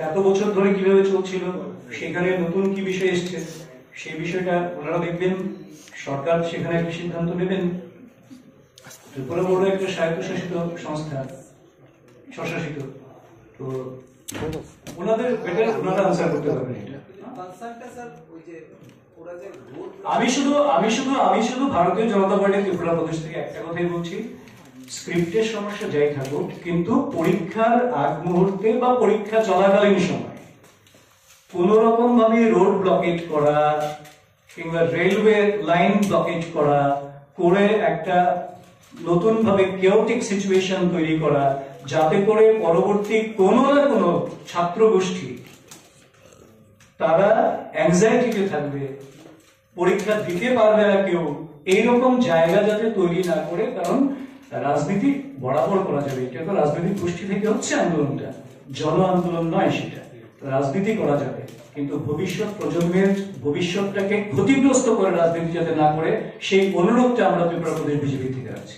এত বছর ধরে কিভাবে চলছিল, সেখানে নতুন কি বিষয় এসছে সেই বিষয়টা ওনারা দেখবেন, সরকার সেখানে একটা সিদ্ধান্ত নেবেন। ত্রিপুরা বড় একটা স্বায়ত্তশাসিত সংস্থা, স্বশাসিত, তো ওনাদের বেটার ওনারা আনসার করতে পারবেন এটা। আমি শুধু ভারতীয় জনতা পার্টি ত্রিপুরা প্রদেশ থেকে একটা কথাই বলছি, স্ক্রিপ্টের সমস্যা যাই থাকুক, কিন্তু পরীক্ষার আগ মুহূর্তে বা পরীক্ষা চলাকালীন সময় কোন রকম ভাবে রোড ব্লকেজ করা কিংবা রেলওয়ে লাইন ব্লকেজ করা করে একটা নতুন ভাবে কেওটিক সিচুয়েশন তৈরি করা, যাতে করে পরবর্তী কোনো না কোনো ছাত্র গোষ্ঠী তারা অ্যাংজাইটিতে থাকবে, পরীক্ষা দিতে পারবে না কেউ, এইরকম জায়গা যাতে তৈরি না করে। কারণ রাজনীতি বরাবর করা যাবে, এটা তো রাজনৈতিক গোষ্ঠী থেকে হচ্ছে আন্দোলনটা, জন আন্দোলন নয়, সেটা রাজনীতি করা যাবে, কিন্তু ভবিষ্যৎ প্রজন্মের ভবিষ্যৎটাকে ক্ষতিগ্রস্ত করে রাজনীতি যাতে না করে, সেই অনুরোধটা আমরা ত্রিপুরা প্রদেশ বিজেপি থেকে রাখছি।